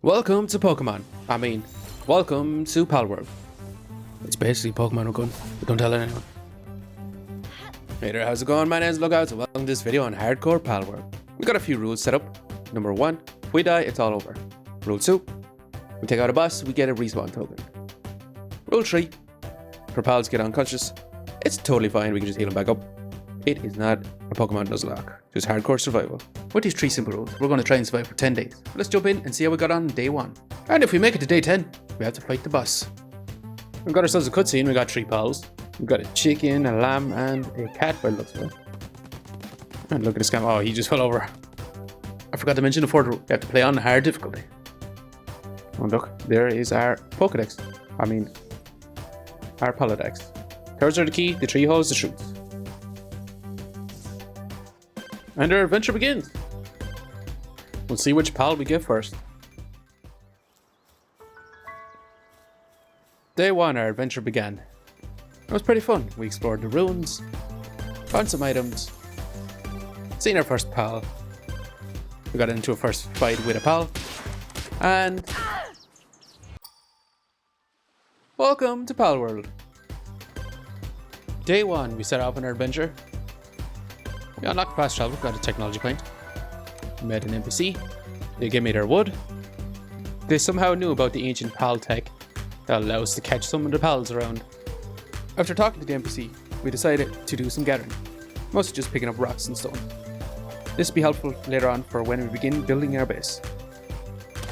Welcome to Pokemon. Welcome to Palworld. It's basically Pokemon we're going, but don't tell anyone. Hey there, how's it going? My name is Luckouts and welcome to this video on Hardcore Palworld. We got a few rules set up. Number 1, if we die, it's all over. Rule 2, we take out a boss, we get a respawn token. Rule 3, if our pals get unconscious, it's totally fine, we can just heal them back up. It is not a Pokemon Nuzlocke, just hardcore survival. With these 3 simple rules, we're going to try and survive for 10 days. Let's jump in and see how we got on day 1. And if we make it to day 10, we have to fight the boss. We've got ourselves a cutscene, we got 3 pals. We've got a chicken, a lamb, and a cat by the looks of it. And look at this guy, oh, he just fell over. I forgot to mention the 4th rule, we have to play on hard difficulty. Oh look, there is our Pokedex. Our Polydex. Cards are the key, the 3 holes, the shoots. And our adventure begins. We'll see which pal we get first. Day 1, our adventure began. It was pretty fun. We explored the ruins, found some items, seen our first pal. We got into a first fight with a pal. And welcome to Palworld. Day 1, we set off on our adventure. We unlocked fast travel, got a technology point. We met an NPC. They gave me their wood. They somehow knew about the ancient pal tech that allows us to catch some of the pals around. After talking to the NPC, we decided to do some gathering, mostly just picking up rocks and stone. This will be helpful later on for when we begin building our base.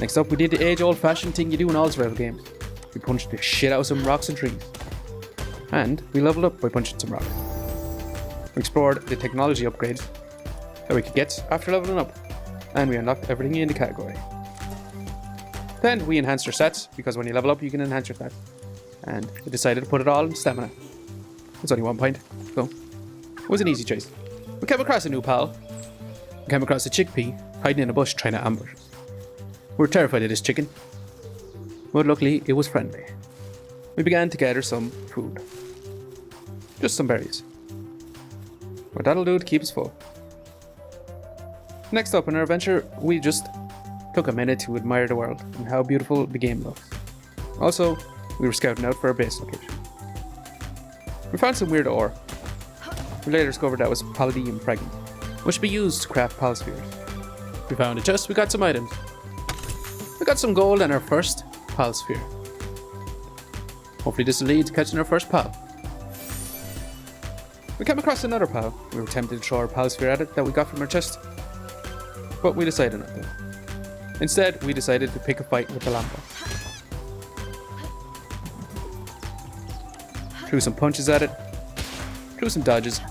Next up, we did the age-old-fashioned thing you do in all survival games. We punched the shit out of some rocks and trees. And we leveled up by punching some rocks. We explored the technology upgrades that we could get after leveling up, and we unlocked everything in the category. Then we enhanced our stats, because when you level up you can enhance your stats. And we decided to put it all in stamina. It's only 1 point, so it was an easy choice. We came across a new pal. We came across a chickpea hiding in a bush trying to ambush us. We were terrified of this chicken, but luckily it was friendly. We began to gather some food. Just some berries. But that'll do to keep us full. Next up in our adventure, we just took a minute to admire the world and how beautiful the game looks. Also, we were scouting out for our base location. We found some weird ore. We later discovered that was palladium fragment, which should be used to craft pal spheres. We found a chest, we got some items. We got some gold and our first pal sphere. Hopefully this will lead to catching our first pal. We came across another pal. We were tempted to throw our pal sphere at it that we got from our chest, but we decided not to. Instead, we decided to pick a fight with the Lambo. Threw some punches at it, threw some dodges.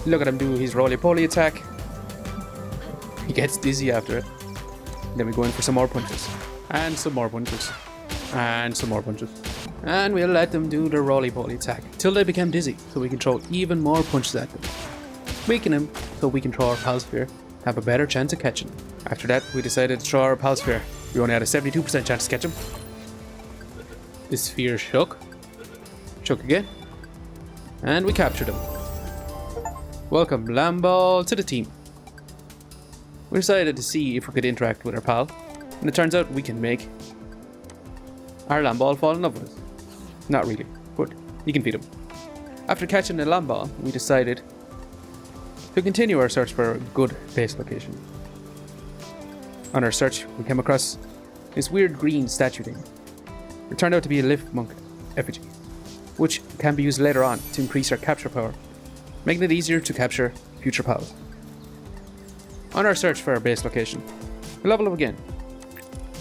Look at him do his roly-poly attack. He gets dizzy after it. Then we go in for some more punches, and some more punches, and some more punches. And we'll let them do the roly-poly attack till they become dizzy, so we can throw even more punches at them. Weaken him so we can throw our pal sphere, have a better chance of catching him. After that, we decided to throw our pal sphere. We only had a 72% chance to catch him. The sphere shook again, and we captured him. Welcome, Lamball, to the team. We decided to see if we could interact with our pal, and it turns out we can make our Lamball fall in love with us. Not really, but you can feed him. After catching the Lamball, we decided to continue our search for a good base location. On our search, we came across this weird green statue thing. It turned out to be a lift monk effigy, which can be used later on to increase our capture power, making it easier to capture future pals. On our search for our base location, we leveled up again.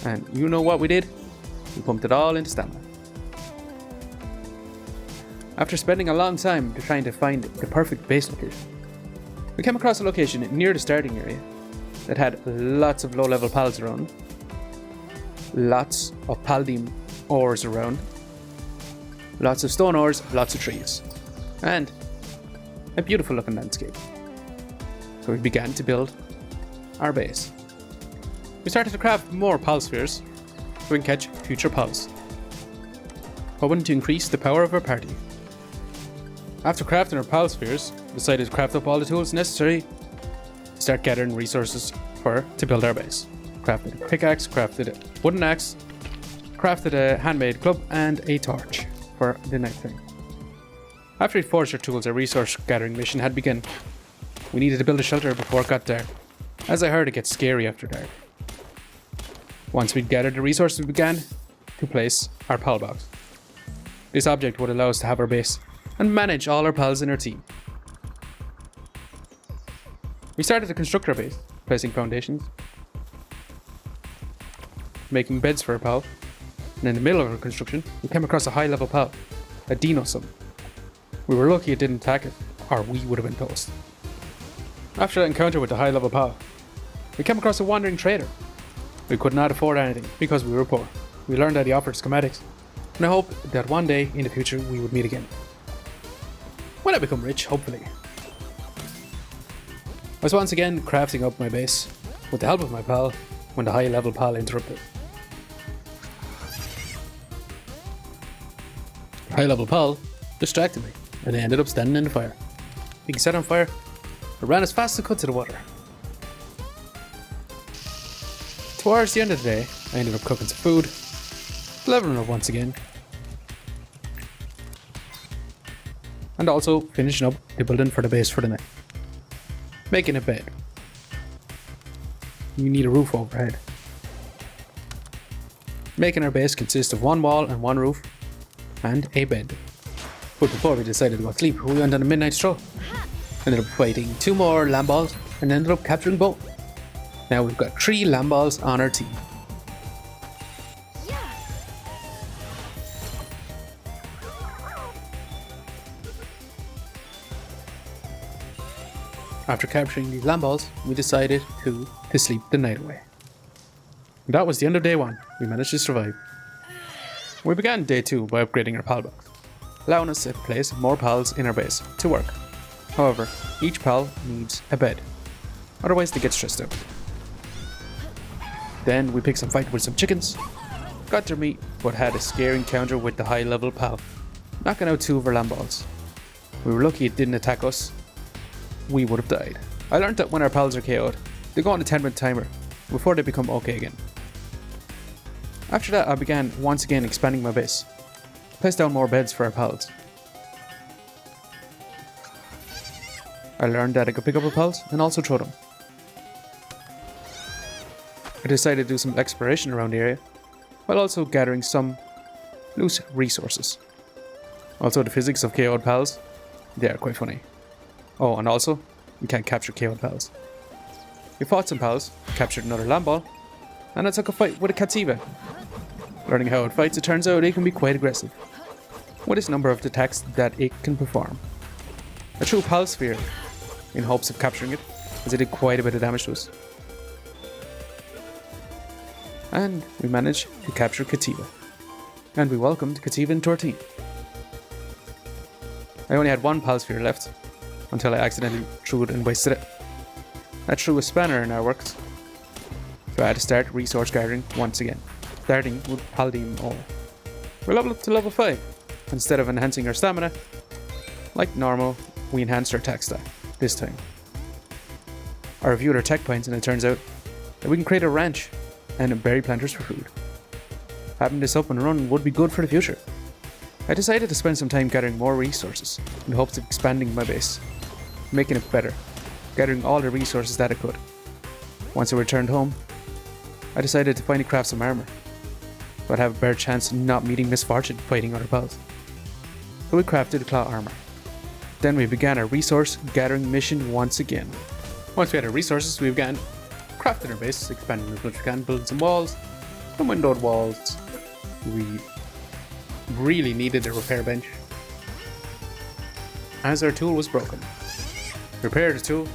And you know what we did? We pumped it all into stamina. After spending a long time trying to find the perfect base location, we came across a location near the starting area that had lots of low-level pals around, lots of palladium ores around, lots of stone ores, lots of trees, and a beautiful looking landscape. So we began to build our base. We started to craft more pal spheres so we can catch future pals, hoping to increase the power of our party. After crafting our pal spheres, we decided to craft up all the tools necessary to start gathering resources to build our base. crafted a pickaxe, crafted a wooden axe, crafted a handmade club, and a torch for the night time. After we forged our tools, our resource gathering mission had begun. We needed to build a shelter before it got dark, as I heard it gets scary after dark. Once we'd gathered the resources, we began to place our pal box. This object would allow us to have our base and manage all our pals in our team. We started to construct our base, placing foundations, making beds for our pal, and in the middle of our construction, we came across a high-level pal, a dino summon. We were lucky it didn't attack us, or we would have been toast. After that encounter with the high-level pal, we came across a wandering trader. We could not afford anything because we were poor. We learned that he offered schematics, and I hope that one day in the future we would meet again. When I become rich, hopefully. I was once again crafting up my base with the help of my pal when the high-level pal interrupted. The high-level pal distracted me, and I ended up standing in the fire. Being set on fire, I ran as fast as I could to the water. Towards the end of the day, I ended up cooking some food, leveling up once again, and also finishing up the building for the base for the night. Making a bed. You need a roof overhead. Making our base consist of one wall and one roof, and a bed. But before we decided to go to sleep, we went on a midnight stroll. Ended up fighting 2 more lamb balls and ended up capturing both. Now we've got 3 lamb balls on our team. After capturing these lamb balls, we decided to sleep the night away. And that was the end of day 1. We managed to survive. We began day 2 by upgrading our pal box, allowing us to place more pals in our base to work. However, each pal needs a bed, otherwise they get stressed out. Then we picked some fight with some chickens, got their meat, but had a scary encounter with the high level pal, knocking out 2 of our lamb balls. We were lucky it didn't attack us. We would have died. I learned that when our pals are KO'd, they go on a 10-minute timer before they become okay again. After that, I began once again expanding my base. Placed down more beds for our pals. I learned that I could pick up our pals and also throw them. I decided to do some exploration around the area, while also gathering some loose resources. Also, the physics of KO'd pals, they are quite funny. Oh, and also, you can't capture KO'd pals. We fought some pals, captured another lamb ball, and I took a fight with a Cativa. Learning how it fights, it turns out it can be quite aggressive, with its number of attacks that it can perform. I threw a pal sphere in hopes of capturing it, as it did quite a bit of damage to us. And we managed to capture Cativa. And we welcomed Cativa into our team. I only had 1 pal sphere left, until I accidentally threw it and wasted it. I threw a spanner in our works, so I had to start resource gathering once again, starting with Palladium ore. We leveled up to level 5. Instead of enhancing our stamina, like normal, we enhanced our attack stat, this time. I reviewed our tech points and it turns out that we can create a ranch and berry planters for food. Having this up and running would be good for the future. I decided to spend some time gathering more resources in hopes of expanding my base, making it better, gathering all the resources that I could. Once I returned home, I decided to finally craft some armor, so I'd have a better chance of not meeting misfortune fighting other pals. So we crafted claw armor. Then we began our resource gathering mission once again. Once we had our resources, we began crafting our base, expanding as much as we can, building some walls, some windowed walls. We really needed a repair bench, as our tool was broken. Repaired the tool,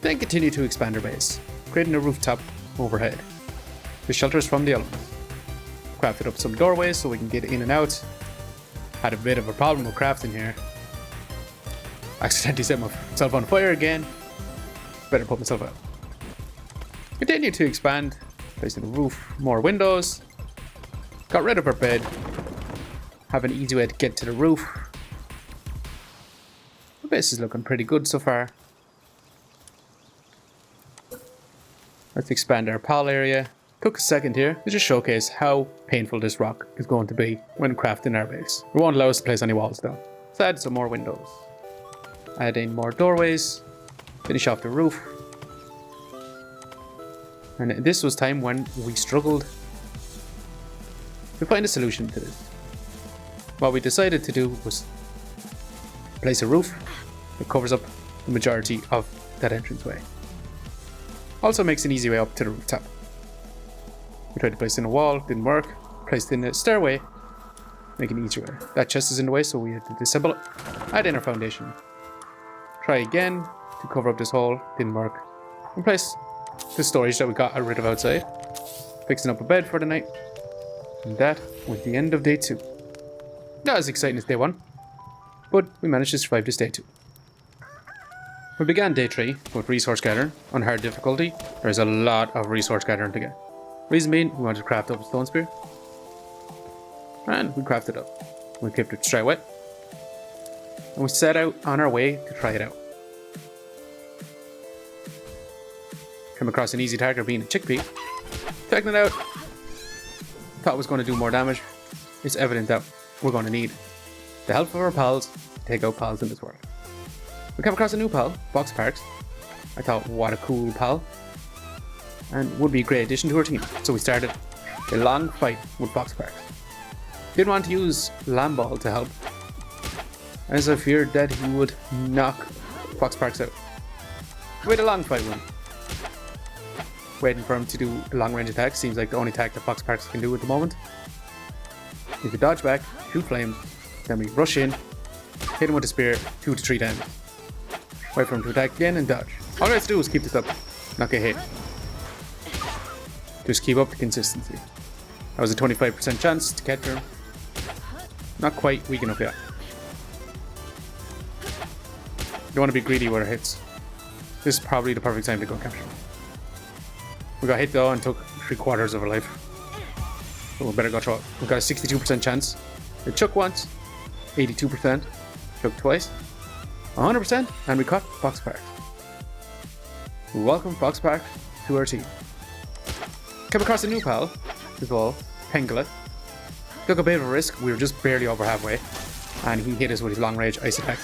then continued to expand our base, creating a rooftop overhead, with shelters from the elements. Crafted up some doorways so we can get in and out. Had a bit of a problem with crafting here. Accidentally set myself on fire again. Better put myself out. Continued to expand, placing a roof, more windows. Got rid of our bed. Have an easy way to get to the roof. The base is looking pretty good so far. Let's expand our pal area. Took a second here to just showcase how painful this rock is going to be when crafting our base. It won't allow us to place any walls though. Let's add some more windows. Add in more doorways. Finish off the roof. And this was time when we struggled to find a solution to this. What we decided to do was place a roof that covers up the majority of that entranceway. Also makes an easy way up to the rooftop. We tried to place in a wall, didn't work. Placed in a stairway, making it easier. That chest is in the way, so we had to disassemble it. Add in our foundation. Try again to cover up this hole, didn't work. And place the storage that we got rid of outside. Fixing up a bed for the night. And that was the end of day 2. Not as exciting as day 1, but we managed to survive this day 2. We began day 3 with resource gathering on hard difficulty. There's a lot of resource gathering to get. Reason being, we wanted to craft up a stone spear. And we crafted it up. We kept it straight away. And we set out on our way to try it out. Came across an easy target being a chickpea. Checking it out. Thought it was going to do more damage. It's evident that we're going to need the help of our pals to take out pals in this world. We came across a new pal, Box Parks. I thought, what a cool pal. And would be a great addition to our team. So we started a long fight with Box Parks. Didn't want to use Lamball to help, as I feared that he would knock Box Parks out. We had a long fight with him. Waiting for him to do a long range attack. Seems like the only attack that Box Parks can do at the moment. If we dodge back, shoot flames, then we rush in, hit him with a spear 2 to 3 times. Wait for him to attack again and dodge. All we have to do is keep this up, not get hit. Just keep up the consistency. That was a 25% chance to capture him. Not quite weak enough yet. Don't want to be greedy with our hits. This is probably the perfect time to go capture him. We got hit though and took 3/4 of our life. So we better go through it. We got a 62% chance. It chuck once, 82%, chuck twice, 100%, and we caught Box Park. We welcome Box Park to our team. Came across a new pal as well, Pengula. Took a bit of a risk, we were just barely over halfway, and he hit us with his long range ice attack,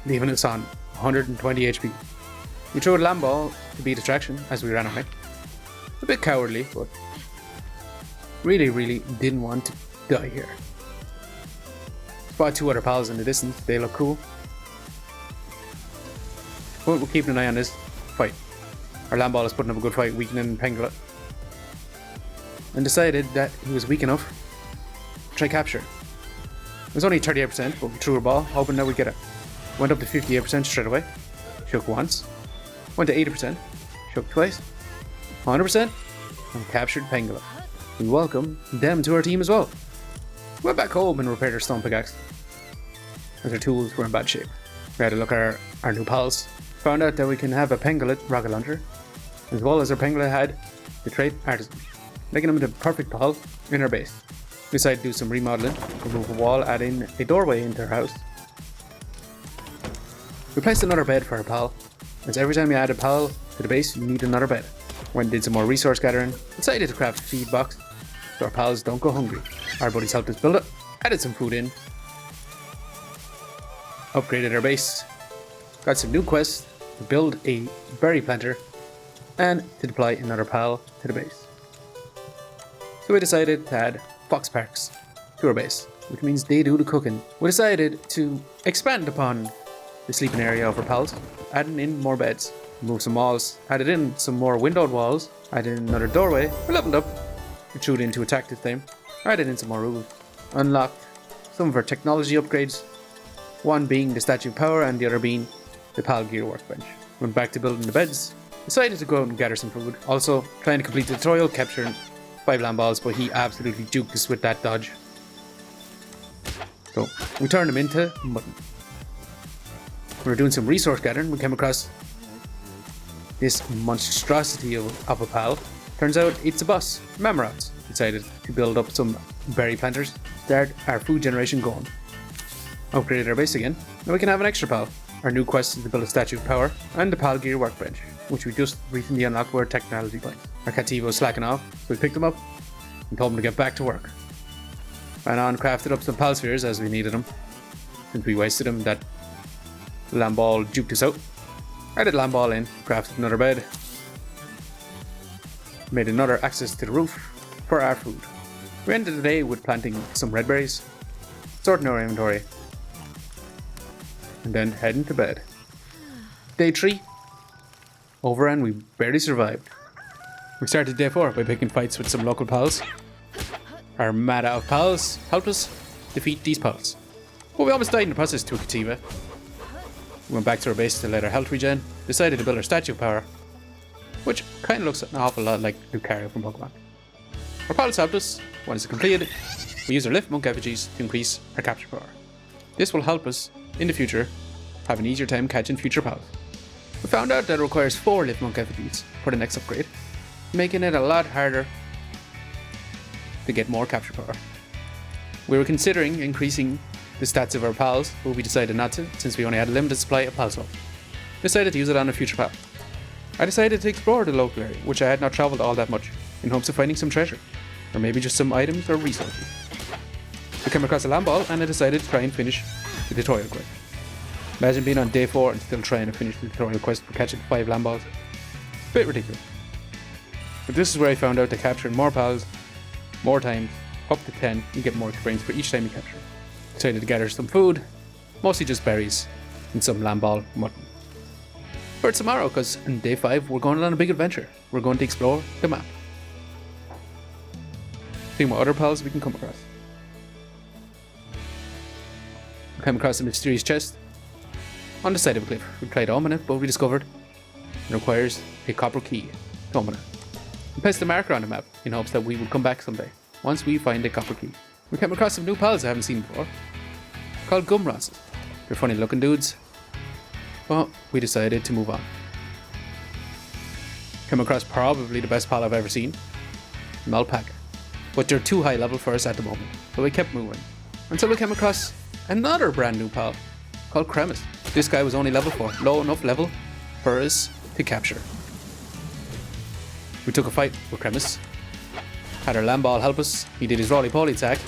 leaving us on 120 HP. We threw a Lamball to be distraction as we ran away. A bit cowardly, but really didn't want to die here. Spotted 2 other pals in the distance, they look cool. But we're keeping an eye on this fight. Our Lamball is putting up a good fight, weakening Pengula. And decided that he was weak enough to try capture. It was only 38%, but we threw a ball, hoping that we'd get it. Went up to 58% straight away. Shook once. Went to 80%. Shook twice. 100%. And captured Pengula. We welcome them to our team as well. Went back home and repaired our stone pickaxe, as our tools were in bad shape. We had a look at our new pals. Found out that we can have a Pengula rocket launcher, as well as our Pengula had the trait Artisan, making him the perfect pal in our base. We decided to do some remodeling, remove a wall, add in a doorway into our house. We placed another bed for our pal, as every time you add a pal to the base, you need another bed. Went and did some more resource gathering, decided to craft a feed box so our pals don't go hungry. Our buddies helped us build it, added some food in, upgraded our base, got some new quests to build a berry planter, and to deploy another pal to the base. So we decided to add Box Parks to our base, which means they do the cooking. We decided to expand upon the sleeping area of our pals, adding in more beds, moved some walls, added in some more windowed walls, added in another doorway, we leveled up, we threw it into attack this time, added in some more roofs, unlocked some of our technology upgrades, one being the Statue of Power and the other being the Pal Gear Workbench. Went back to building the beds, decided to go out and gather some food, also trying to complete the tutorial, capturing 5 Lamballs, but he absolutely juked us with that dodge. So we turned him into mutton. We were doing some resource gathering, we came across this monstrosity of a pal. Turns out it's a boss, Mammoths. Decided to build up some berry planters, start our food generation going. Upgraded our base again, now we can have an extra pal. Our new quest is to build a Statue of Power and the Pal Gear Workbench. which we just recently unlocked were technology points. Our Cativo was slacking off, so we picked them up and told them to get back to work. Ran on, crafted up some pal spheres as we needed them. Since we wasted them, that Lamball juked us out. Added Lamball in, crafted another bed. Made another access to the roof for our food. We ended the day with planting some red berries, sorting our inventory, and then heading to bed. Day 3. Over and we barely survived. We started day 4 by picking fights with some local pals. Our mata of pals helped us defeat these pals. But we almost died in the process to a Cativa. We went back to our base to let our health regen, decided to build our statue of power, which kind of looks an awful lot like Lucario from Pokemon. Our pals helped us. Once it's completed, we use our lift monk effigies to increase our capture power. This will help us, in the future, have an easier time catching future pals. We found out that it requires 4 lift monk effigies for the next upgrade, making it a lot harder to get more capture power. We were considering increasing the stats of our pals, but we decided not to, since we only had a limited supply of pal swap. Decided to use it on a future pal. I decided to explore the local area, which I had not travelled all that much, in hopes of finding some treasure, or maybe just some items or resources. I came across a Lamball and I decided to try and finish the tutorial quest. Imagine being on day 4 and still trying to finish the tutorial quest for catching 5 Lamballs. Bit ridiculous. But this is where I found out that capturing more pals, more times, up to 10, you get more experience for each time you capture. Decided to gather some food, mostly just berries, and some Lamball mutton. For tomorrow, because in day 5 we're going on a big adventure. We're going to explore the map. Seeing what other pals we can come across. We came across a mysterious chest on the side of a cliff. We tried to open it, but we discovered it requires a copper key to open it. We placed a marker on the map in hopes that we would come back someday, once we find a copper key. We came across some new pals I haven't seen before, called Gumrosses. They're funny looking dudes, but we decided to move on. Came across probably the best pal I've ever seen, an alpaca. But they're too high level for us at the moment, so we kept moving. Until we came across another brand new pal, called Cremis. This guy was only level 4, low enough level for us to capture. We took a fight with Cremis, had our Lamball help us, he did his roly-poly attack,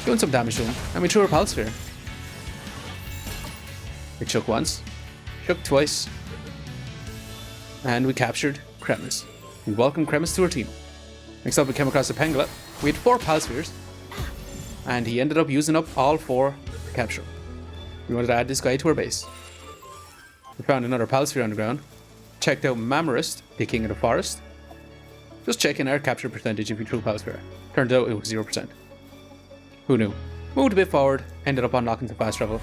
doing some damage to him, and we threw our pal sphere. It shook once, shook twice, and we captured Cremis. We welcomed Cremis to our team. Next up we came across a Pangolin. We had 4 pal spheres, and he ended up using up all 4 to capture. We wanted to add this guy to our base. We found another pal sphere on the ground, checked out Mamorist, the king of the forest, just checking our capture percentage if we threw pal sphere. Turned out it was 0%. Who knew? Moved a bit forward, ended up unlocking some fast travel,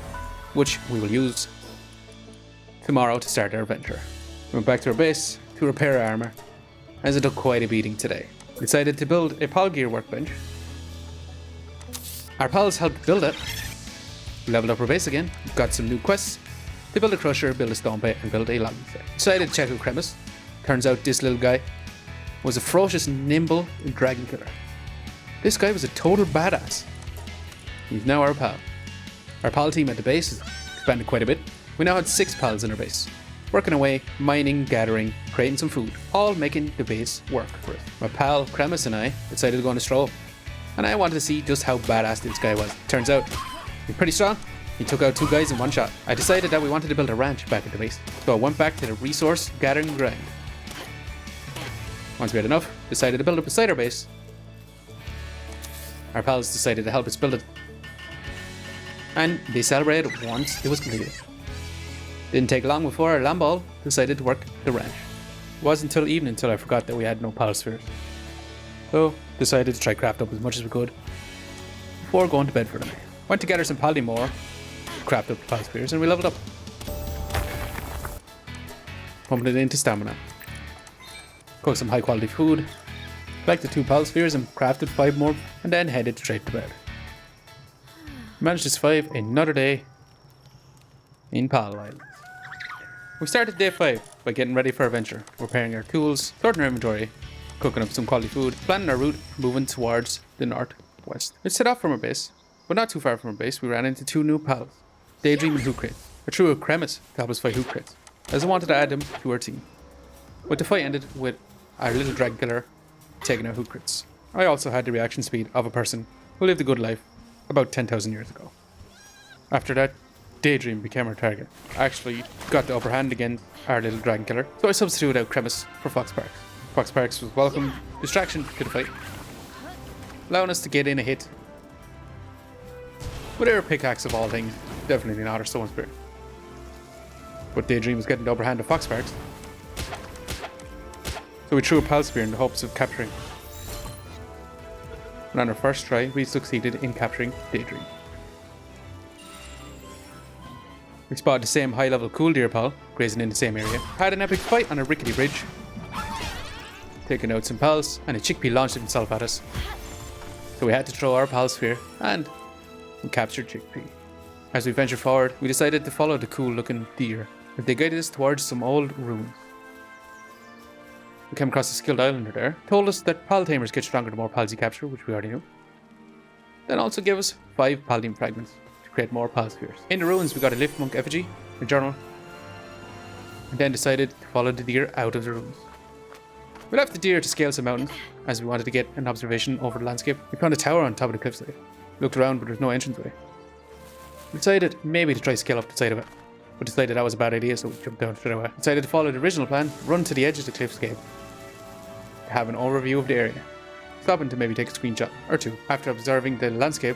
which we will use tomorrow to start our adventure. We went back to our base to repair our armor, as it took quite a beating today. We decided to build a pal gear workbench. Our pals helped build it. We leveled up our base again, got some new quests to build a crusher, build a stone pit, and build a logging set. Decided to check out Cremis. Turns out this little guy was a ferocious, nimble dragon killer. This guy was a total badass. He's now our pal. Our pal team at the base has expanded quite a bit. We now had 6 pals in our base, working away, mining, gathering, creating some food, all making the base work for us. My pal Cremis and I decided to go on a stroll, and I wanted to see just how badass this guy was. Turns out, he's pretty strong. He took out 2 guys in one shot. I decided that we wanted to build a ranch back at the base, so I went back to the resource gathering grind. Once we had enough, decided to build up beside our base. Our pals decided to help us build it, and they celebrated once it was completed. Didn't take long before our Lamball decided to work the ranch. It wasn't until evening until I forgot that we had no pal spheres. So, decided to try craft up as much as we could before going to bed for the night. Went to gather some Paldimore, craft up the pal spheres, and we leveled up. Pumping it into stamina. Cooked some high quality food, collected 2 pal spheres and crafted 5 more, and then headed straight to bed. Managed to survive another day in Pal Island. We started day 5 by getting ready for adventure, repairing our tools, sorting our inventory, cooking up some quality food, planning our route, moving towards the northwest. We set off from our base, but not too far from our base we ran into 2 new pals, Daydream and Hookcrate. I threw a Cremis to help us fight Hookcrates, as I wanted to add them to our team. But the fight ended with our little dragon killer taking out hoot crits. I also had the reaction speed of a person who lived a good life about 10,000 years ago. After that, Daydream became our target. I actually got the upper hand against our little dragon killer, so I substituted out Cremis for Fox Parks. Fox Parks was welcome distraction to the fight, allowing us to get in a hit with our pickaxe of all things, definitely not our stone spirit. But Daydream was getting the upper hand of Fox Parks, so we threw a Pal Spear in the hopes of capturing. And on our first try, we succeeded in capturing Daydream. We spotted the same high-level Cool Deer Pal, grazing in the same area. Had an epic fight on a rickety bridge, taking out some pals, and a chickpea launched himself at us. So we had to throw our Pal Sphere, and we captured Chickpea. As we ventured forward, we decided to follow the cool-looking deer, as they guided us towards some old ruins. We came across a skilled islander there, told us that Pal Tamers get stronger the more pals you capture, which we already knew. Then also gave us 5 Paldean fragments to create more Pal Spheres. In the ruins we got a Lift Monk effigy, a journal, and then decided to follow the deer out of the ruins. We left the deer to scale some mountains, as we wanted to get an observation over the landscape. We found a tower on top of the cliffside. Looked around, but there was no entranceway. We decided maybe to try to scale up the side of it, but decided that was a bad idea, so we jumped down straight away. Decided to follow the original plan, run to the edge of the cliffscape, to have an overview of the area, stopping to maybe take a screenshot or two. After observing the landscape,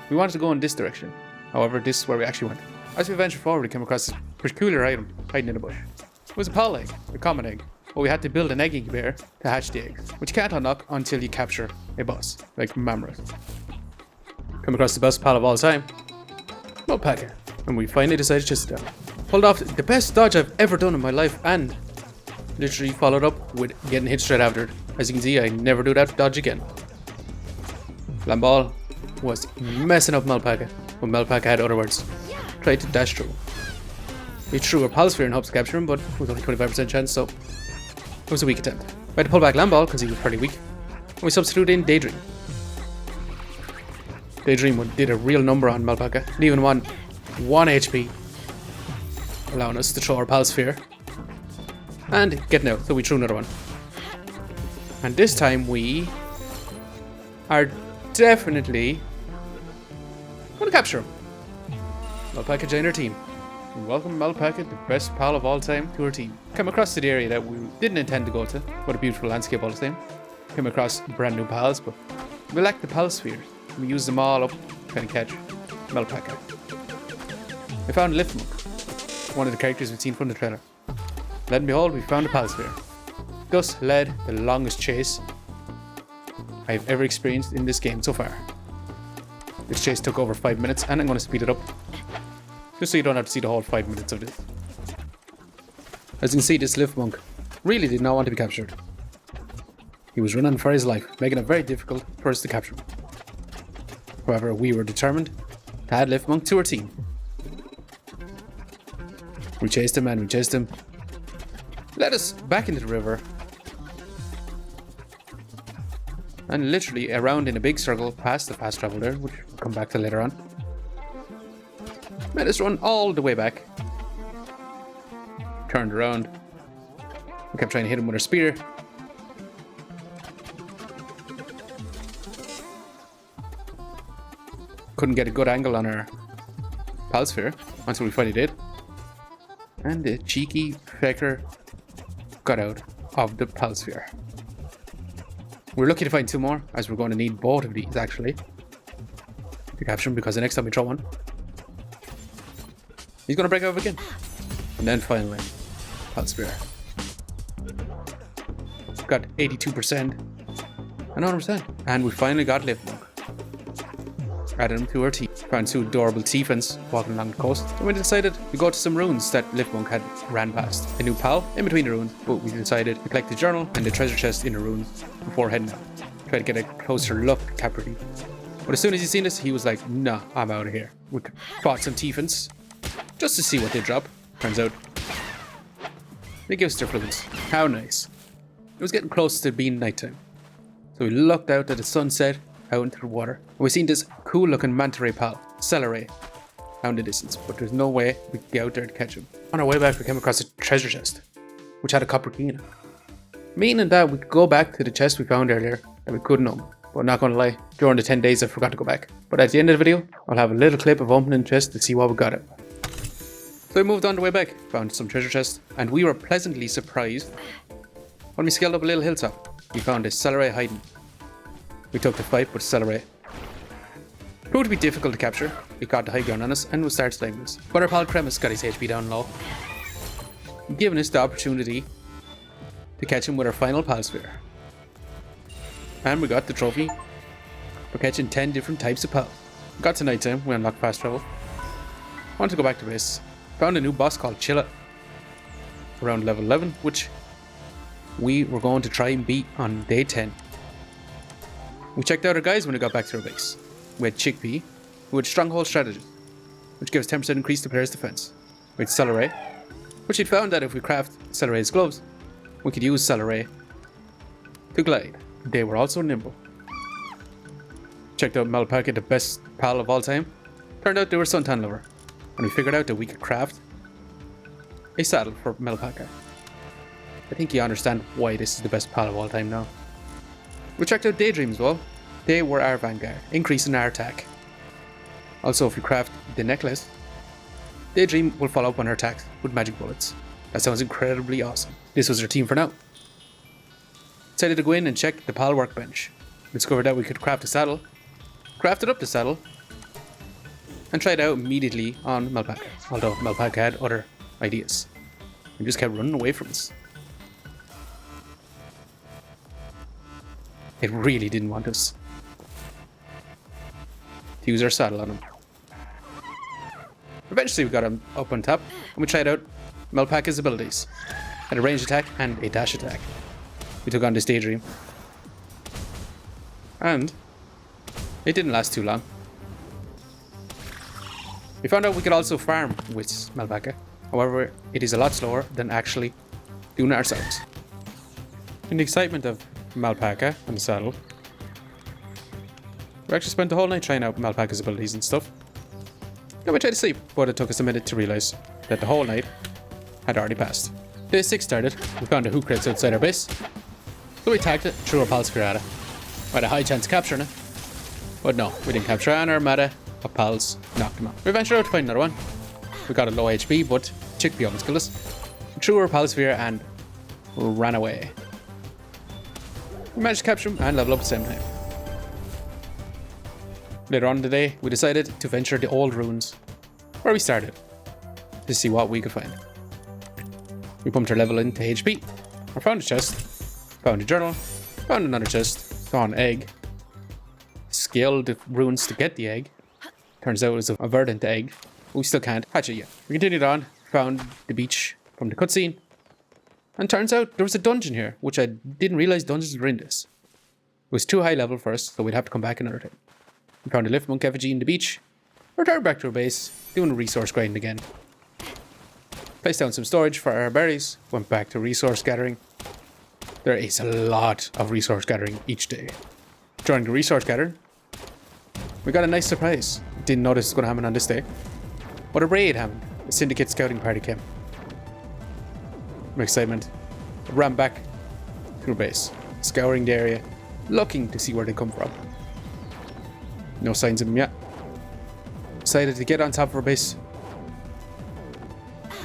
we wanted to go in this direction. However, this is where we actually went. As we ventured forward, we came across a peculiar item hiding in a bush. It was a pal egg, a common egg, but we had to build an egg incubator to hatch the eggs, which you can't unlock until you capture a boss, like Mammoth. Come across the best pal of all time, Alpaca, and we finally decided to chase it down. Pulled off the best dodge I've ever done in my life, and literally followed up with getting hit straight after it. As you can see, I never do that dodge again. Lamball was messing up Malpaca, but Malpaca had other words. Tried to dash through. We threw a Pal Sphere in hopes to capture him, but it was only 25% chance, so it was a weak attempt. We had to pull back Lamball because he was pretty weak, and we substituted in Daydream. Daydream did a real number on Malpaca, leaving him on 1 HP, allowing us to throw our Pal Sphere and getting out, so we threw another one. And this time we are definitely going to capture him. Malpaca joined our team. We welcome Malpaca, the best pal of all time, to our team. Came across the area that we didn't intend to go to. What a beautiful landscape all the same. Came across brand new pals, but we lacked the Pal Spheres. We used them all up trying to catch Malpaca. We found Lift Monk, one of the characters we'd seen from the trailer. Let and behold, we found a Pal Sphere. Thus led the longest chase I've ever experienced in this game so far. This chase took over 5 minutes, and I'm going to speed it up, just so you don't have to see the whole 5 minutes of this. As you can see, this Lift Monk really did not want to be captured. He was running for his life, making it very difficult for us to capture him. However, we were determined to add Lift Monk to our team. We chased him and we chased him. Led us back into the river, and literally around in a big circle past the fast travel there, which we'll come back to later on. Made us run all the way back. Turned around. We kept trying to hit him with our spear. Couldn't get a good angle on our Pal Sphere until we finally did. And the cheeky fecker got out of the Pal Sphere. We're lucky to find 2 more, as we're going to need both of these actually to capture him, because the next time we throw one, he's going to break out again. And then finally, Pal Sphere. Got 82% and 100%. And we finally got Lift Monk. Added him to our team. Found 2 adorable Tiefens walking along the coast. And we decided to go to some ruins that Lift Monk had ran past. A new pal in between the ruins, but we decided to collect the journal and the treasure chest in the ruins before heading out. Try to get a closer look at Capricorn. But as soon as he seen us, he was like, nah, I'm out of here. We bought some Tiefens just to see what they drop. Turns out they give us their fluids. How nice. It was getting close to being nighttime, so we looked out at the sunset out into the water, and we seen this cool looking manta ray pal, Celeray, out in the distance, but there's no way we could get out there to catch him. On our way back, we came across a treasure chest. which had a copper key in it. Meaning that we could go back to the chest we found earlier that we couldn't open. But not gonna lie, during the 10 days I forgot to go back. But at the end of the video, I'll have a little clip of opening the chest to see what we got out. So we moved on the way back, found some treasure chests, and we were pleasantly surprised when we scaled up a little hilltop. We found a Celeray hiding. We took the fight with Celeray. Proved to be difficult to capture. It got the high ground on us and we started diving us. But our pal Cremus got his HP down low, giving us the opportunity to catch him with our final pal sphere. And we got the trophy for catching 10 different types of pal. Got to nighttime, we unlocked fast travel. Wanted to go back to base. Found a new boss called Chilla around level 11, which we were going to try and beat on day 10. We checked out our guys when we got back to our base. We had Chickpea, who had Stronghold Strategy, which gives 10% increase to player's defense. We had Celeray, which he'd found that if we craft Celeray's gloves, we could use Celeray to glide. They were also nimble. Checked out Malpaca, the best pal of all time. Turned out they were Suntan lover, and we figured out that we could craft a saddle for Malpaca. I think you understand why this is the best pal of all time now. We checked out Daydream as well. They were our vanguard, increasing our attack. Also, if we craft the necklace, Daydream will follow up on our attacks with magic bullets. That sounds incredibly awesome. This was our team for now. Decided to go in and check the pal workbench. We discovered that we could craft a saddle, crafted up the saddle, and tried it out immediately on Malpaca. Although Malpaca had other ideas. He just kept running away from us. It really didn't want us to use our saddle on him. Eventually we got him up on top and we tried out Malpaca's abilities. Had a ranged attack and a dash attack. We took on this Daydream. And it didn't last too long. We found out we could also farm with Malpaca. However, it is a lot slower than actually doing it ourselves. In the excitement of Malpaca and the saddle, we actually spent the whole night trying out Malpaca's abilities and stuff. Then we tried to sleep, but it took us a minute to realise that the whole night had already passed. Day 6 started, we found a hook crates outside our base, so we tagged it, threw our pal sphere at it. We had a high chance of capturing it, but no, we didn't capture it, and our meta of pals knocked him out. We ventured out to find another one. We got a low HP, but Chickpea almost killed us. We threw our pal sphere and ran away. We managed to capture him and level up at the same time. Later on in the day, we decided to venture the old ruins, where we started, to see what we could find. We pumped our level into HP. I found a chest, found a journal, found another chest, saw an egg, scaled the ruins to get the egg. Turns out it was a verdant egg, but we still can't hatch it yet. We continued on, found the beach from the cutscene, and turns out there was a dungeon here, which I didn't realize dungeons were in this. It was too high level for us, so we'd have to come back another time. We found a lift monk effigy in the beach, returned back to our base, doing resource grinding again. Placed down some storage for our berries, went back to resource gathering. There is a lot of resource gathering each day. During the resource gathering, we got a nice surprise. Didn't know this was going to happen on this day, but a raid happened. A syndicate scouting party came. From excitement, I ran back to our base, scouring the area, looking to see where they come from. No signs of them yet. Decided to get on top of our base.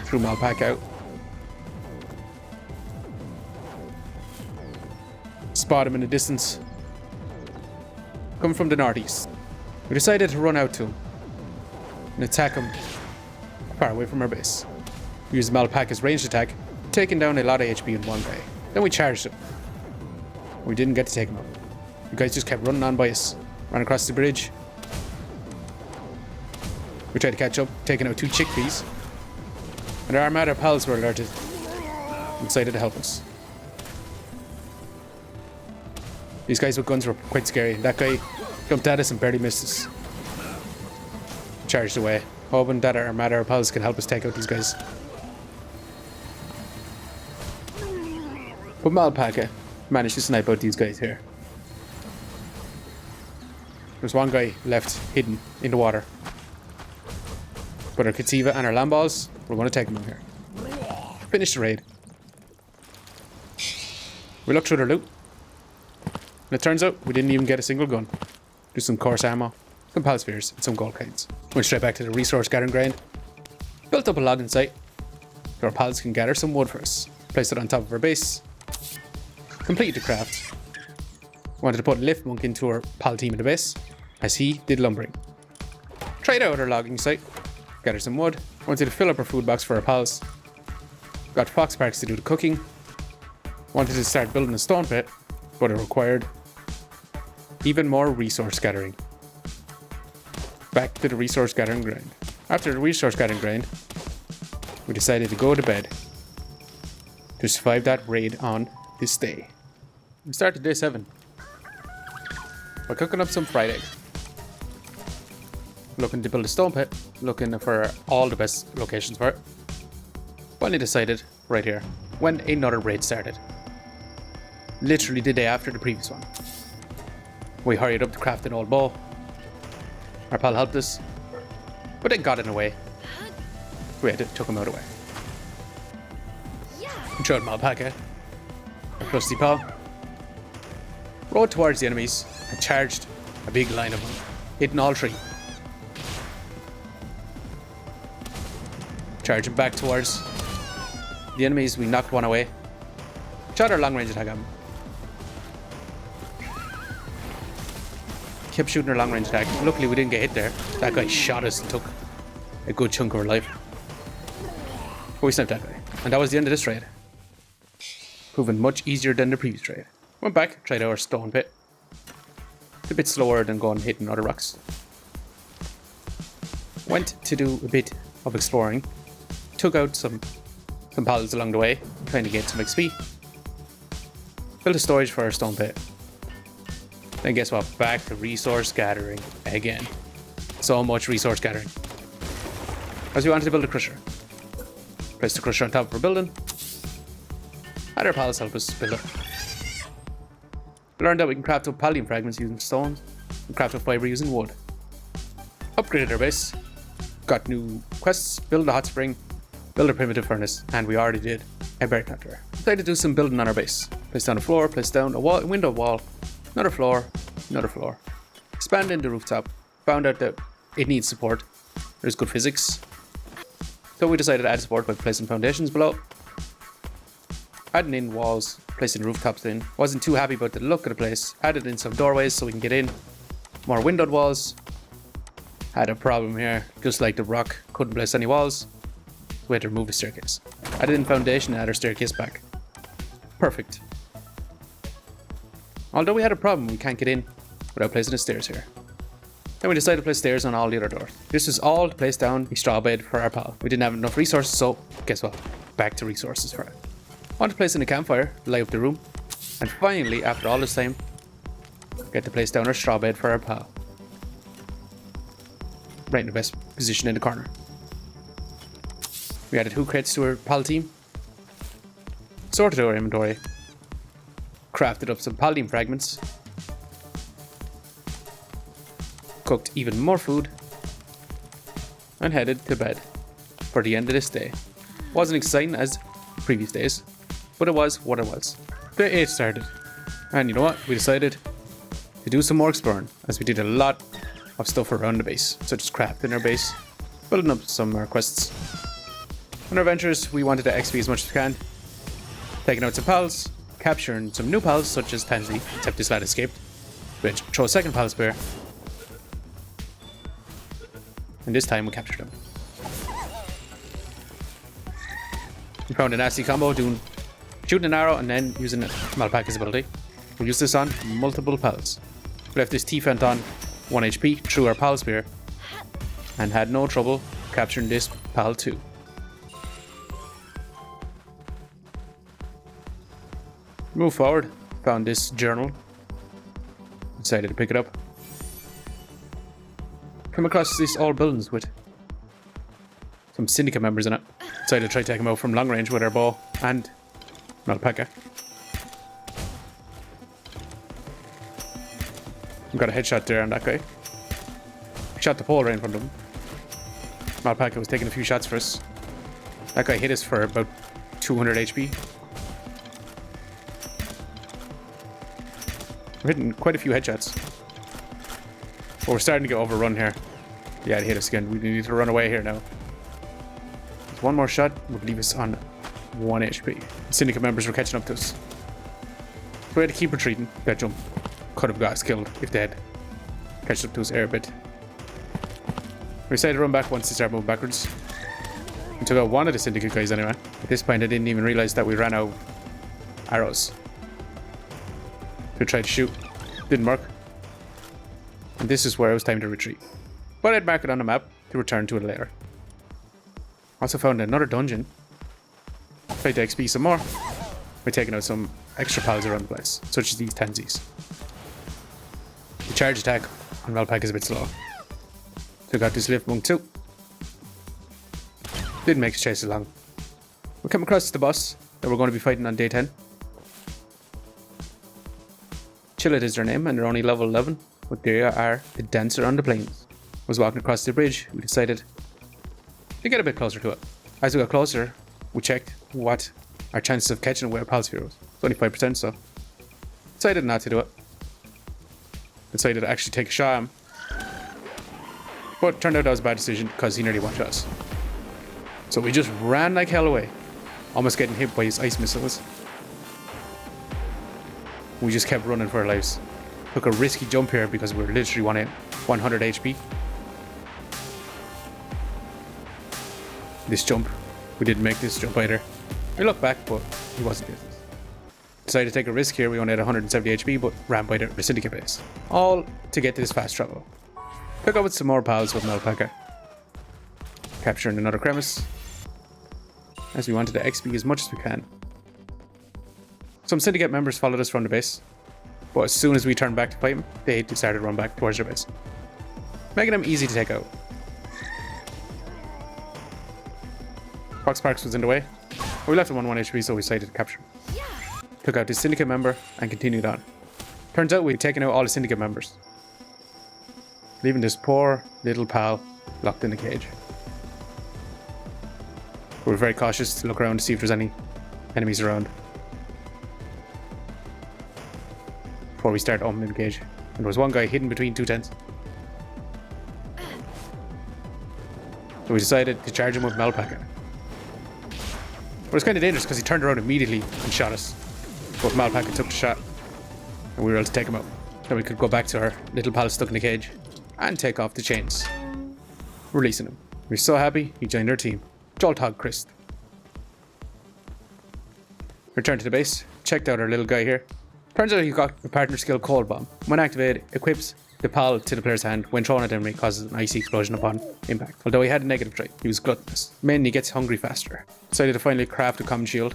Threw Malpaca out. Spot him in the distance, coming from the northeast. We decided to run out to him and attack him far away from our base. We used Malpaca's ranged attack, taking down a lot of HP in one guy. Then we charged him. We didn't get to take him out. You guys just kept running on by us. Ran across the bridge. We tried to catch up, taking out 2 chickpeas. And our armada pals were alerted and decided to help us. These guys with guns were quite scary. That guy jumped at us and barely missed us. Charged away, hoping that our armada pals can help us take out these guys. But Malpaca managed to snipe out these guys here. There's one guy left hidden in the water. But our Cativa and our Lamballs, we're going to take them out here. Finish the raid. We looked through their loot. And it turns out we didn't even get a single gun. Just some coarse ammo, some pal spheres, and some gold coins. Went straight back to the resource gathering ground. Built up a logging site so our pals can gather some wood for us. Placed it on top of our base. Completed the craft. Wanted to put Lift Monk into our pal team in the base, as he did lumbering. Tried out our logging site. Gathered some wood. Wanted to fill up our food box for our pals. Got Fox Parks to do the cooking. Wanted to start building a stone pit, but it required even more resource gathering. Back to the resource gathering ground. After the resource gathering ground, we decided to go to bed to survive that raid on this day. We started day 7 by cooking up some fried eggs. Looking to build a stone pit, looking for all the best locations for it. Finally decided right here when another raid started. Literally the day after the previous one. We hurried up to craft an old bow. Our pal helped us, but then got in the way. We had to took him out of the way. Controlled Alpaca, our trusty pal, rode towards the enemies and charged a big line of them, hitting all 3. Charging back towards the enemies, we knocked one away. Shot our long range attack at him. Kept shooting our long range attack. Luckily we didn't get hit there. That guy shot us and took a good chunk of our life. But we sniped that guy. And that was the end of this raid. Proving much easier than the previous raid. Went back, tried our stone pit. It's a bit slower than going hitting other rocks. Went to do a bit of exploring. Took out some pals along the way, trying to get some XP. Built a storage for our stone pit. Then guess what? Back to resource gathering again. So much resource gathering. As we wanted to build a crusher. Placed the crusher on top of our building. Had our pals help us build it. Learned that we can craft up pallium fragments using stone. And craft up fiber using wood. Upgraded our base. Got new quests. Build a hot spring. Build a primitive furnace. And we already did a bear counter. Decided to do some building on our base. Place down a floor. Place down a wall, window wall. Another floor. Another floor. Expanded the rooftop. Found out that it needs support. There's good physics. So we decided to add support by placing foundations below. Adding in walls, placing rooftops in. Wasn't too happy about the look of the place. Added in some doorways so we can get in. More windowed walls. Had a problem here. Just like the rock, couldn't place any walls. So we had to remove the staircase. Added in foundation and add our staircase back. Perfect. Although we had a problem, we can't get in without placing the stairs here. Then we decided to place stairs on all the other doors. This is all to place down a straw bed for our pal. We didn't have enough resources, so guess what? Back to resources for it. Want to place in a campfire, light up the room, and finally, after all this time, get to place down our straw bed for our pal. Right in the best position in the corner. We added 2 crates to our pal team. Sorted our inventory. Crafted up some pallium fragments. Cooked even more food. And headed to bed for the end of this day. Wasn't exciting as previous days, but it was what it was. Day 8 started. And you know what? We decided to do some more exploring, as we did a lot of stuff around the base, such as crafting our base, building up some more quests. On our ventures, we wanted to XP as much as we can, taking out some pals, capturing some new pals such as Tansy, except this lad escaped, which throw a second pal spear, and this time we captured him. We found a nasty combo doing shooting an arrow and then using Alpaca's ability. We'll use this on multiple pals. We left this T-Fent on 1 HP through our pal spear and had no trouble capturing this pal too. Move forward, found this journal, decided to pick it up. Come across these old buildings with some syndicate members in it. Decided to try to take them out from long range with our bow and an alpaca. Got a headshot there on that guy. Shot the pole right in front of him. Alpaca was taking a few shots for us. That guy hit us for about 200 HP. We're hitting quite a few headshots. But we're starting to get overrun here. Yeah, it hit us again. We need to run away here now. There's one more shot would leave us on 1 HP. The Syndicate members were catching up to us. So we had to keep retreating. That jump could have got us killed if they had catched up to us a bit. We decided to run back once they started moving backwards. We took out one of the Syndicate guys anyway. At this point I didn't even realize that we ran out of arrows. We tried to shoot. Didn't work. And this is where it was time to retreat. But I'd mark it on the map to return to it later. Also found another dungeon. Tried to XP some more by taking out some extra pals around the place, such as these Tansies. The charge attack on Valpak is a bit slow. Took out this lift monk too. Didn't make us chase it long. We come across the boss that we're going to be fighting on day 10. Chillet is their name and they're only level 11, but they are the dancer on the plains. I was walking across the bridge, we decided to get a bit closer to it. As we got closer, we checked what our chances of catching it with our pal sphere was. It's only 5%, so decided not to do it. Decided to actually take a shot at him. But it turned out that was a bad decision because he nearly one-shot us. So we just ran like hell away, almost getting hit by his ice missiles. We just kept running for our lives. Took a risky jump here because we were literally 100 HP. This jump, we didn't make this jump either. We looked back, but he wasn't good. Decided to take a risk here. We only had 170 HP, but ran by the Syndicate base. All to get this fast travel. Took up with some more pals with an alpaca. Capturing another crevice. As we wanted to XP as much as we can. Some Syndicate members followed us from the base. But as soon as we turned back to fight them, they started to run back towards their base. Making them easy to take out. Fox Parks was in the way. We left him on 1 HP, so we decided to capture him. Took out this Syndicate member and continued on. Turns out we'd taken out all the Syndicate members, leaving this poor little pal locked in the cage. We were very cautious to look around to see if there's any enemies around before we start opening the cage. And there was one guy hidden between two tents. So we decided to charge him with an alpaca. But it was kind of dangerous because he turned around immediately and shot us. But Malpaca took the shot and we were able to take him out. Then we could go back to our little pal stuck in the cage and take off the chains, releasing him. We were so happy he joined our team. Jolthog Christ. Returned to the base, checked out our little guy here. Turns out he got a partner skill Cold Bomb. When activated, equips the pal to the player's hand. When thrown at enemy, causes an icy explosion upon impact. Although he had a negative trait, he was gluttonous. Mainly gets hungry faster. Decided to finally craft a common shield.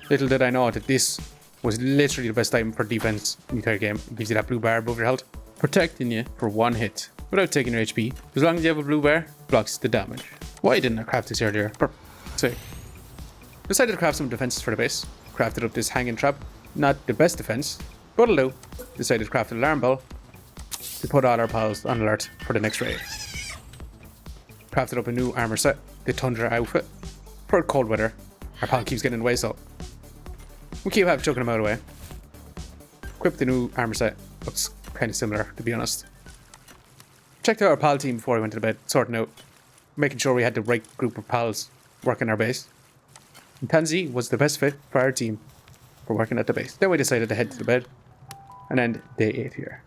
Little did I know that this was literally the best item for defense in the entire game. It gives you that blue bar above your health, protecting you for 1 hit without taking your HP. As long as you have a blue bar, blocks the damage. Why didn't I craft this earlier? Sick. Decided to craft some defenses for the base. Crafted up this hanging trap. Not the best defense, but it'll do. Decided to craft an alarm bell to put all our pals on alert for the next raid. Crafted up a new armor set, the Tundra outfit. For cold weather, our pal keeps getting in the way, so we keep chucking him out of the way. Equipped the new armor set. Looks kind of similar, to be honest. Checked out our pal team before we went to bed, sorting out, making sure we had the right group of pals working our base. And Tansy was the best fit for our team for working at the base. Then we decided to head to the bed and end day 8 here.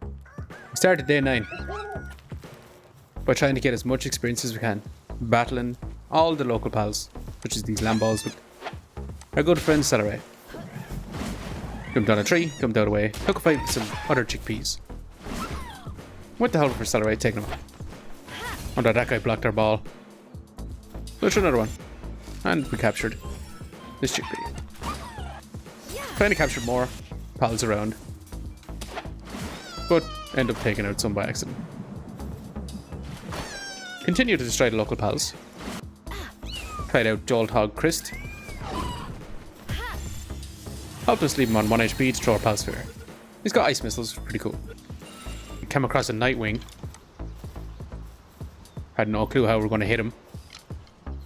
We started day 9 by trying to get as much experience as we can, battling all the local pals, such as these Lamballs with our good friend Celeray. Jumped down a tree, jumped out away, took a fight with some other chickpeas. What the hell for Celeray, taking him off. Oh, that guy blocked our ball. Let's try another one. And we captured this chickpea. Trying to capture more pals around, but end up taking out some by accident. Continue to destroy the local pals. Tried out Jolthog Christ. Helped us leave him on 1 HP to throw our pal sphere. He's got ice missiles, pretty cool. We came across a Nightwing. Had no clue how we were going to hit him,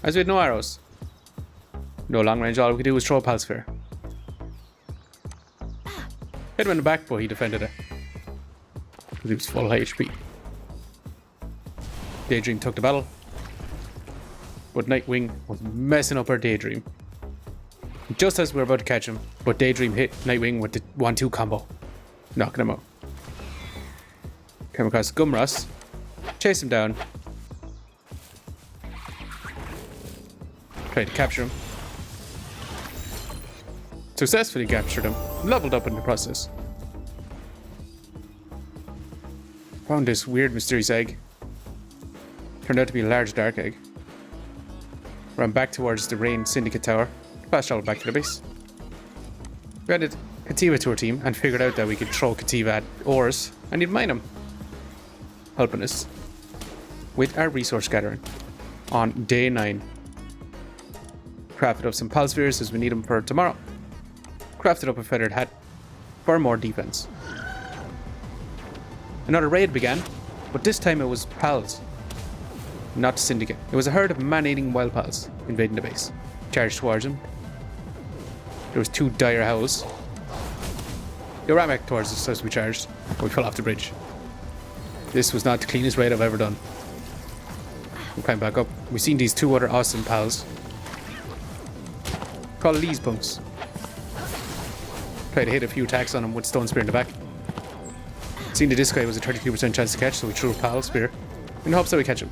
as we had no arrows. No long range, all we could do was throw a pal sphere. Hit him in the back, but he defended it. Because he was full HP. Daydream took the battle. But Nightwing was messing up our Daydream. Just as we were about to catch him, but Daydream hit Nightwing with the 1-2 combo. Knocking him out. Came across Gumross. Chased him down. Tried to capture him. Successfully captured him. Leveled up in the process. Found this weird mysterious egg. Turned out to be a large dark egg. Ran back towards the Rain Syndicate Tower. Fast travel back to the base. We added Kativa to our team and figured out that we could throw Kativa at ores and he'd mine them. Helping us with our resource gathering on day 9. Crafted up some pal spheres as we need them for tomorrow. Crafted up a feathered hat for more defense. Another raid began, but this time it was pals, not syndicate. It was a herd of man-eating wild pals invading the base. Charged towards him. There was 2 dire howls. They ran back towards us as we charged, but we fell off the bridge. This was not the cleanest raid I've ever done. We climbed back up. We've seen these 2 other awesome pals. Called Lee's Punks. Tried to hit a few attacks on him with Stone Spear in the back. Seeing that this guy was a 32% chance to catch, so we threw a Pal Spear in hopes that we catch him.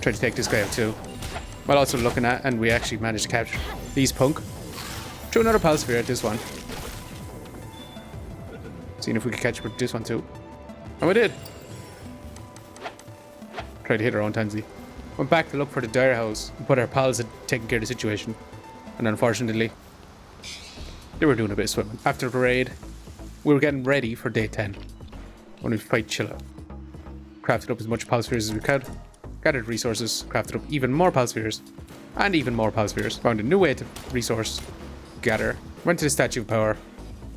Tried to take this guy out too. While also looking at, and we actually managed to capture Lee's Punk. Threw another Pal Spear at this one. Seeing if we could catch with this one too. And we did. Tried to hit our own Tansy. Went back to look for the dire house, but our pals had taken care of the situation. And unfortunately, they were doing a bit of swimming. After the raid, we were getting ready for day 10. When we fight Chilla. Crafted up as much pal spheres as we could. Gathered resources, crafted up even more pal spheres. And even more pal spheres. Found a new way to resource gather. Went to the Statue of Power.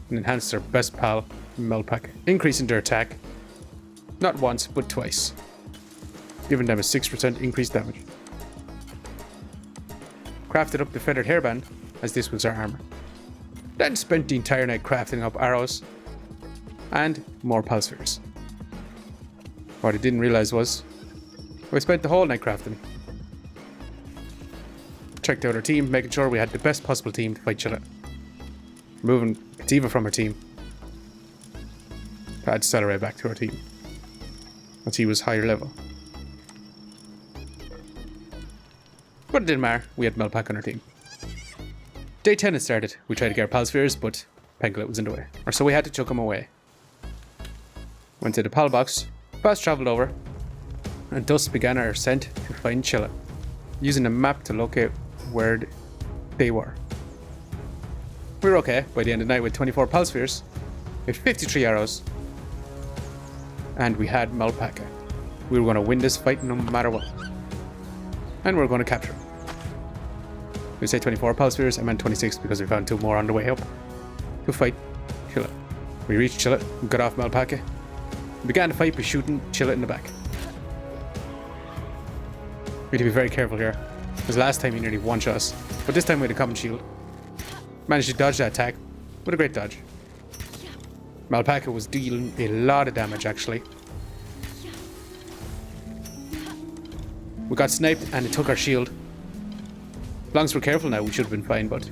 And enhanced their best pal, Melpack. Increasing their attack. Not once, but twice. Giving them a 6% increased damage. Crafted up the feathered hairband, as this was our armor. Then spent the entire night crafting up arrows and more pal spheres. What I didn't realize was we spent the whole night crafting. Checked out our team, making sure we had the best possible team to fight Chilla. Removing Kativa from our team. To add Celeray back to our team, as he was higher level. But it didn't matter, we had Melpack on our team. Day 10 had started. We tried to get our pal spheres, but Penglet was in the way. Or so we had to chuck him away. Went to the pal box, fast travelled over, and thus began our ascent to find Chilla, using a map to locate where they were. We were okay by the end of the night with 24 pal spheres, with 53 arrows, and we had Melpack. We were going to win this fight no matter what. And we were going to capture him. We say 24 pal spheres, I meant 26 because we found 2 more on the way up to fight Chilla. We reached Chilla, got off Melpack, began the fight by shooting Chilla in the back. We had to be very careful here, because last time he nearly one-shot us, but this time we had a common shield. Managed to dodge that attack with a great dodge. Melpack was dealing a lot of damage actually. We got sniped and it took our shield. As long as we're careful now, we should have been fine, but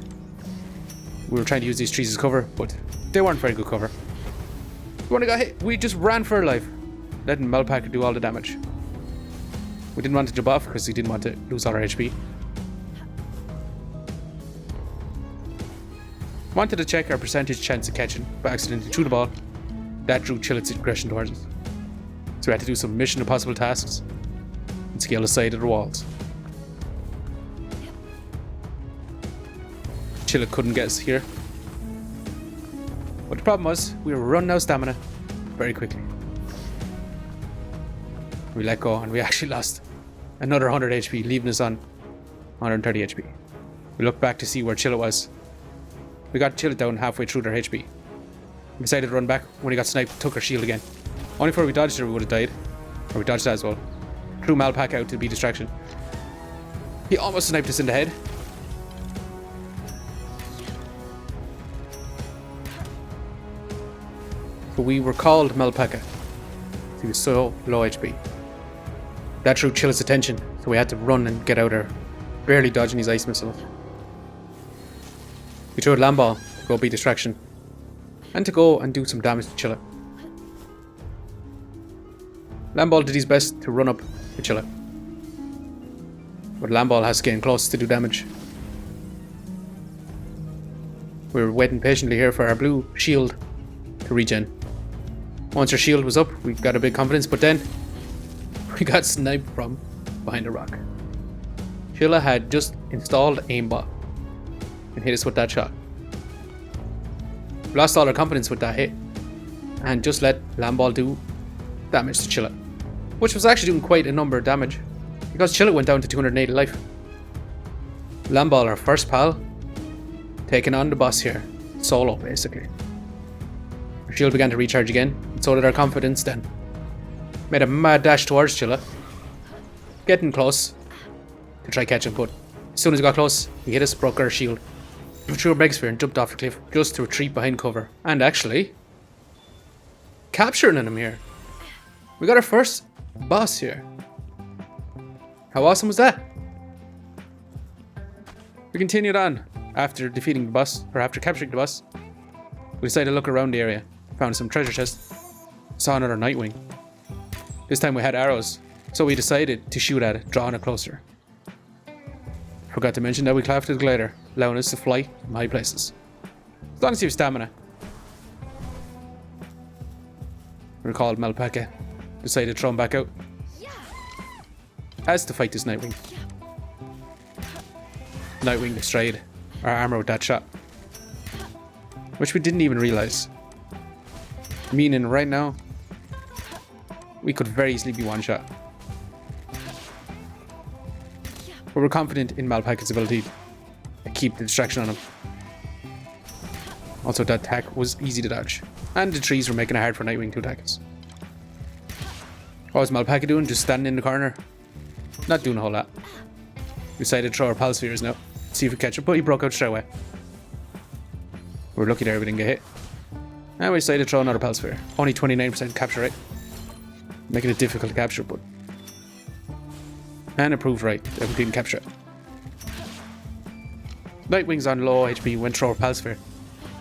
we were trying to use these trees as cover, but they weren't very good cover. When I got hit, we just ran for our life, letting Melpack do all the damage. We didn't want to jump off because he didn't want to lose all our HP. Wanted to check our percentage chance of catching, but accidentally threw the ball. That drew Chilla's aggression towards us. So we had to do some Mission Impossible tasks and scale the side of the walls. Chilla couldn't get us here. But the problem was, we were running out of stamina very quickly. We let go and we actually lost another 100 HP, leaving us on 130 HP. We looked back to see where Chilla was. We got Chilla down halfway through their HP. We decided to run back. When he got sniped, took our shield again. Only before we dodged her, we would have died. Or we dodged that as well. Threw Melpack out to be distraction. He almost sniped us in the head. but we were called Malpaka. He was so low HP. That drew Chilla's attention, so we had to run and get out there, barely dodging his ice missiles. We threw a land ball to go beat distraction, and to go and do some damage to Chilla. Lamball did his best to run up to Chilla, but Lamball has to get in close to do damage. We were waiting patiently here for our blue shield to regen. Once our shield was up, we got a big confidence, but then we got sniped from behind a rock. Chilla had just installed aimbot and hit us with that shot. We lost all our confidence with that hit and just let Lamball do damage to Chilla, which was actually doing quite a number of damage because Chilla went down to 280 life. Lamball, our first pal, taking on the boss here, solo basically. Our shield began to recharge again, and so did our confidence then. Made a mad dash towards Chilla, getting close to try catch him, but as soon as he got close, he hit us, broke our shield, threw a Mega Sphere and jumped off the cliff just to retreat behind cover. And actually, capturing him here. We got our first boss here. How awesome was that? We continued on after defeating the boss, or after capturing the boss. We decided to look around the area, found some treasure chests, saw another Nightwing. This time we had arrows, so we decided to shoot at it, drawing it closer. Forgot to mention that we crafted a glider, allowing us to fly from high places, as long as you have stamina. We called Malpaka, decided to throw him back out, as to fight this Nightwing. Nightwing destroyed our armor with that shot, which we didn't even realize. Meaning right now, we could very easily be one shot. But we're confident in Malpaka's ability to keep the distraction on him. Also, that attack was easy to dodge, and the trees were making it hard for Nightwing to attack us. What was Malpaka doing? Just standing in the corner? Not doing a whole lot. We decided to throw our pal spheres now, see if we catch it, but he broke out straight away. We were lucky there we didn't get hit. And we decided to throw another pal sphere. Only 29% capture rate, making it difficult to capture, but and it proved right that we didn't capture it. Nightwing's on low HP when throw a pal sphere,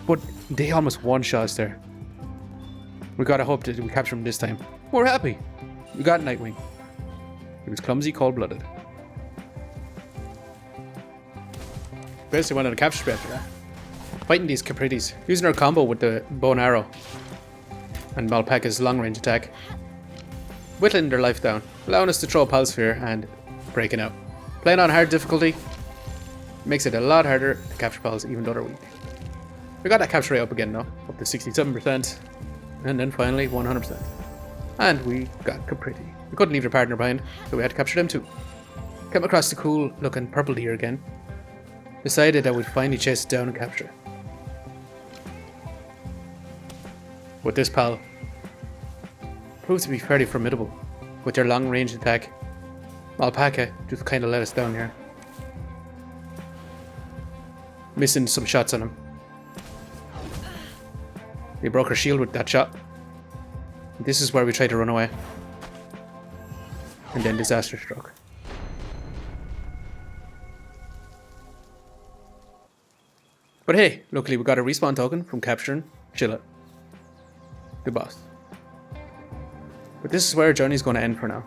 but they almost one-shot us there. We gotta hope that we capture him this time. We're happy. We got Nightwing. He was clumsy, cold-blooded. Basically went on a capture spree after that. Fighting these Capritis, using our combo with the bow and arrow and Malpaka's long-range attack, whittling their life down, allowing us to throw a pal sphere and breaking out. Playing on hard difficulty makes it a lot harder to capture pals even though they're weak. We got that capture rate up again now, up to 67%, and then finally 100%. And we got Capriti. We couldn't leave their partner behind, so we had to capture them too. Came across the cool looking purple deer again. Decided that we'd finally chase it down and capture it. With this pal, proved to be fairly formidable with their long range attack. Malpaka just kind of let us down here, missing some shots on him. They broke our shield with that shot. This is where we tried to run away, and then disaster struck. But hey, luckily we got a respawn token from capturing Chilla, the boss. But this is where our journey is going to end for now.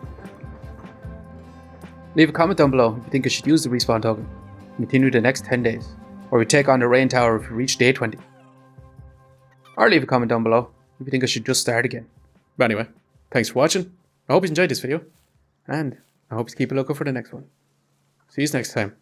Leave a comment down below if you think I should use the respawn token and continue the next 10 days, or we take on the rain tower if we reach day 20. Or leave a comment down below if you think I should just start again. But anyway, thanks for watching. I hope you enjoyed this video, and I hope you keep a lookout for the next one. See you next time.